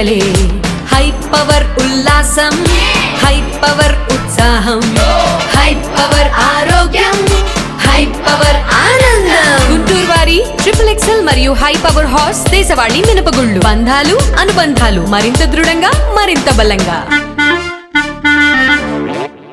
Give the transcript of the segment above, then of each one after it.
ఎన్నికలే high power ఉల్లాసం, high power ఉత్సాహం, high power ఆరోగ్యం, హై పవర్ ఆనందం. గుంటూరు వారి XXL మరియు హై పవర్ హార్స్ దేశవాళీ మినపగుళ్ళు. బంధాలు అనుబంధాలు మరింత దృఢంగా, మరింత బలంగా.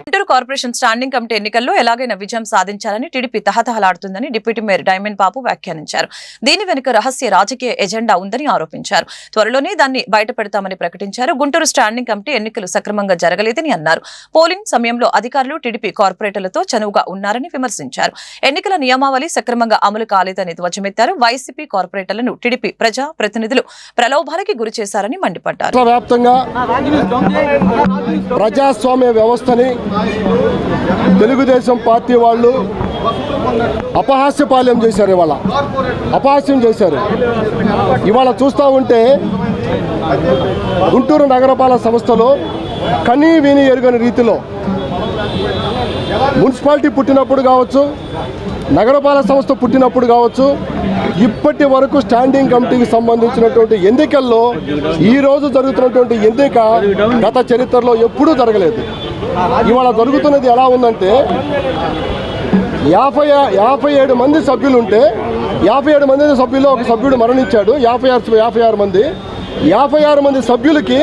గుంటూరు కార్పొరేషన్ స్టాండింగ్ కమిటీ ఎన్నికల్లో ఎలాగైనా విజయం సాధించాలని టీడీపీ తహతహలాడుతుందని డిప్యూటీ మేయర్ డైమండ్ బాబు వ్యాఖ్యానించారు. దీని వెనుక రహస్య రాజకీయ ఎజెండా ఉందని ఆరోపించారు. త్వరలోనే దాన్ని బయటపెడతామని ప్రకటించారు. గుంటూరు స్టాండింగ్ కమిటీ ఎన్నికలు సక్రమంగా జరగలేదని అన్నారు. పోలింగ్ సమయంలో అధికారులు టీడీపీ కార్పొరేటర్లతో చనువుగా ఉన్నారని విమర్శించారు. ఎన్నికల నియమావళి సక్రమంగా అమలు కాలేదని ధ్వజమెత్తారు. వైసీపీ కార్పొరేటర్లను టీడీపీ ప్రజా ప్రతినిధులు ప్రలోభాలకి గురి చేశారని మండిపడ్డారు. ప్రజాస్వామ్య వ్యవస్థని తెలుగుదేశం పార్టీ వాళ్ళు అపహాస్యపాలెం చేశారు. అపహాస్యం చేశారు. ఇవాళ చూస్తూ ఉంటే గుంటూరు నగరపాలక సంస్థలో కనీ విని ఎరుగని రీతిలో మున్సిపాలిటీ పుట్టినప్పుడు కావచ్చు, నగరపాలక సంస్థ పుట్టినప్పుడు కావచ్చు, ఇప్పటి వరకు స్టాండింగ్ కమిటీకి సంబంధించినటువంటి ఎన్నికల్లో ఈరోజు జరుగుతున్నటువంటి ఎన్నిక గత చరిత్రలో ఎప్పుడూ జరగలేదు. ఇవాళ జరుగుతున్నది ఎలా ఉందంటే 57 మంది సభ్యులుంటే 57 మంది సభ్యులు ఒక సభ్యుడు మరణించాడు. 56 మంది 56 మంది సభ్యులకి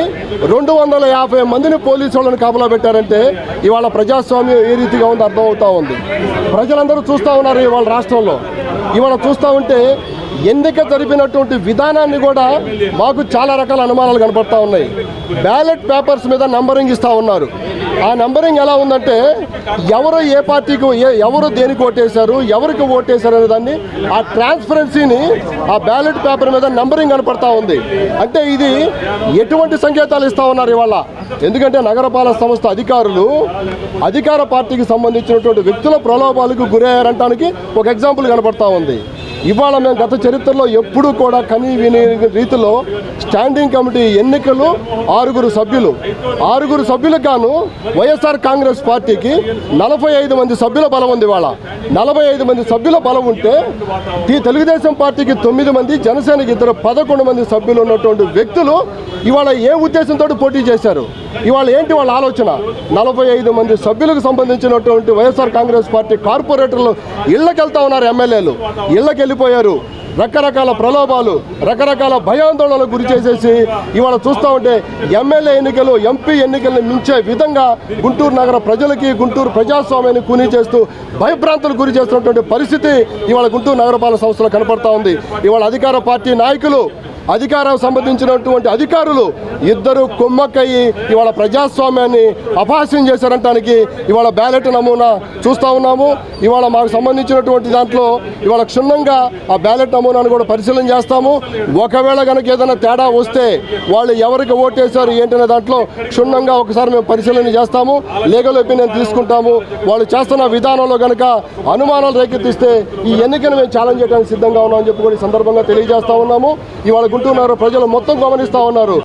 250 మందిని పోలీసు వాళ్ళని కాపలా పెట్టారంటే ఇవాళ ప్రజాస్వామ్యం ఏ రీతిగా ఉందో అర్థమవుతా ఉంది. ప్రజలందరూ చూస్తూ ఉన్నారు. ఇవాళ రాష్ట్రంలో ఇవాళ చూస్తూ ఉంటే ఎన్నిక జరిపినటువంటి విధానాన్ని కూడా మాకు చాలా రకాల అనుమానాలు కనపడతా ఉన్నాయి. బ్యాలెట్ పేపర్స్ మీద నంబరింగ్ ఇస్తూ ఉన్నారు. ఆ నంబరింగ్ ఎలా ఉందంటే ఎవరు ఏ పార్టీకి ఎవరు దేనికి ఓటేశారు, ఎవరికి ఓటేశారు అనే దాన్ని ఆ ట్రాన్స్పరెన్సీని ఆ బ్యాలెట్ పేపర్ మీద నంబరింగ్ కనపడతా ఉంది. అంటే ఇది ఎటువంటి సంకేతాలు ఇస్తూ ఉన్నారు ఇవాళ? ఎందుకంటే నగరపాలక సంస్థ అధికారులు అధికార పార్టీకి సంబంధించినటువంటి వ్యక్తుల ప్రలోభాలకు గురయ్యారంటానికి ఒక ఎగ్జాంపుల్ కనపడతా ఉంది. ఇవాళ మేము గత చరిత్రలో ఎప్పుడూ కూడా కనీ విని రీతిలో స్టాండింగ్ కమిటీ ఎన్నికలు 6 సభ్యులకు గాను వైఎస్ఆర్ కాంగ్రెస్ పార్టీకి 45 మంది సభ్యుల బలం ఉంది. ఇవాళ 45 మంది సభ్యుల బలం ఉంటే తెలుగుదేశం పార్టీకి 9 మంది, జనసేనకి 11 మంది సభ్యులు ఉన్నటువంటి వ్యక్తులు ఇవాళ ఏ ఉద్దేశంతో పోటీ చేశారు? ఇవాళ ఏంటి వాళ్ళ ఆలోచన? 45 మంది సభ్యులకు సంబంధించినటువంటి వైఎస్ఆర్ కాంగ్రెస్ పార్టీ కార్పొరేటర్లు ఇళ్లకు వెళ్తా ఉన్నారు. ఎమ్మెల్యేలు ఇళ్లకు వెళ్ళిపోయారు. రకరకాల ప్రలోభాలు, రకరకాల భయాందోళనలకు గురి చేసేసి ఇవాళ చూస్తూ ఉంటే ఎమ్మెల్యే ఎన్నికలు, ఎంపీ ఎన్నికలను మించే విధంగా గుంటూరు నగర ప్రజలకి, గుంటూరు ప్రజాస్వామ్యాన్ని కూనీ చేస్తూ భయభ్రాంతులకు గురి చేస్తున్నటువంటి పరిస్థితి ఇవాళ గుంటూరు నగరపాలక సంస్థలో కనపడతా ఉంది. ఇవాళ అధికార పార్టీ నాయకులు, అధికారం సంబంధించినటువంటి అధికారులు ఇద్దరు కుమ్మక్కయ్యి ఇవాళ ప్రజాస్వామ్యాన్ని అపహాస్యం చేశారంటానికి ఇవాళ బ్యాలెట్ నమూనా చూస్తూ ఉన్నాము. ఇవాళ మాకు సంబంధించినటువంటి దాంట్లో ఇవాళ క్షుణ్ణంగా ఆ బ్యాలెట్ నమూనాను కూడా పరిశీలన చేస్తాము. ఒకవేళ కనుక ఏదైనా తేడా వస్తే వాళ్ళు ఎవరికి ఓటేశారు ఏంటనే దాంట్లో క్షుణ్ణంగా ఒకసారి మేము పరిశీలన చేస్తాము. లీగల్ ఒపీనియన్ తీసుకుంటాము. వాళ్ళు చేస్తున్న విధానంలో కనుక అనుమానాలు రేకెత్తిస్తే ఈ ఎన్నికను మేము ఛాలెంజ్ చేయడానికి సిద్ధంగా ఉన్నామని చెప్పి కూడా ఈ సందర్భంగా తెలియజేస్తా ఉన్నాము. ఇవాళ గుంటూరు నగర ప్రజలు మొత్తం గమనిస్తూ ఉన్నారు.